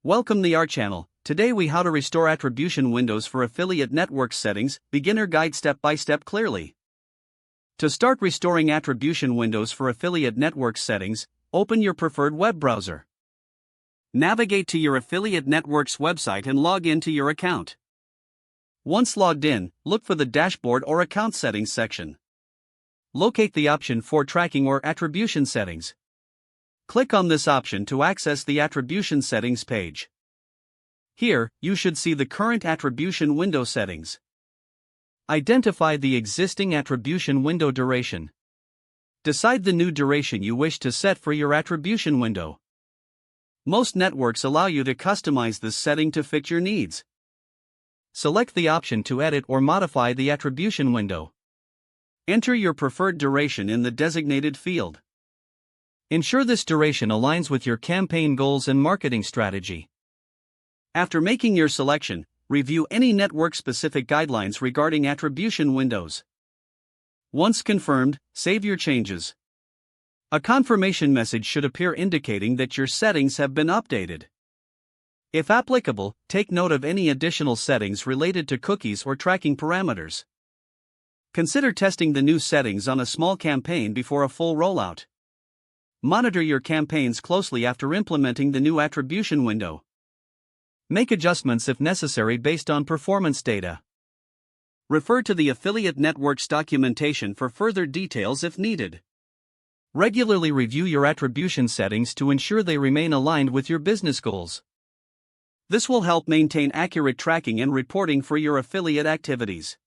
Welcome to our channel. Today we how to restore attribution windows for affiliate network settings, beginner guide step by step clearly. To start restoring attribution windows for affiliate network settings, open your preferred web browser. Navigate to your affiliate network's website and log into your account. Once logged in, look for the dashboard or account settings section. Locate the option for tracking or attribution settings. Click on this option to access the attribution settings page. Here, you should see the current attribution window settings. Identify the existing attribution window duration. Decide the new duration you wish to set for your attribution window. Most networks allow you to customize this setting to fit your needs. Select the option to edit or modify the attribution window. Enter your preferred duration in the designated field. Ensure this duration aligns with your campaign goals and marketing strategy. After making your selection, review any network-specific guidelines regarding attribution windows. Once confirmed, save your changes. A confirmation message should appear indicating that your settings have been updated. If applicable, take note of any additional settings related to cookies or tracking parameters. Consider testing the new settings on a small campaign before a full rollout. Monitor your campaigns closely after implementing the new attribution window. Make adjustments if necessary based on performance data. Refer to the affiliate network's documentation for further details if needed. Regularly review your attribution settings to ensure they remain aligned with your business goals. This will help maintain accurate tracking and reporting for your affiliate activities.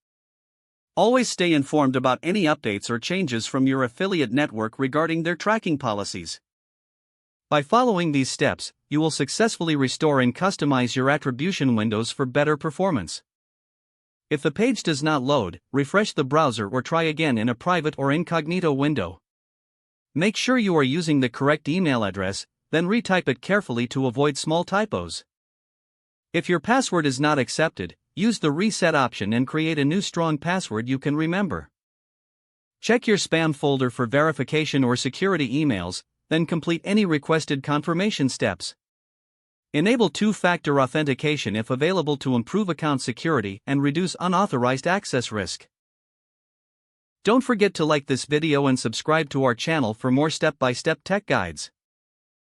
Always stay informed about any updates or changes from your affiliate network regarding their tracking policies. By following these steps, you will successfully restore and customize your attribution windows for better performance. If the page does not load, refresh the browser or try again in a private or incognito window. Make sure you are using the correct email address, then retype it carefully to avoid small typos. If your password is not accepted, use the reset option and create a new strong password you can remember. Check your spam folder for verification or security emails, then complete any requested confirmation steps. Enable two-factor authentication if available to improve account security and reduce unauthorized access risk. Don't forget to like this video and subscribe to our channel for more step-by-step tech guides.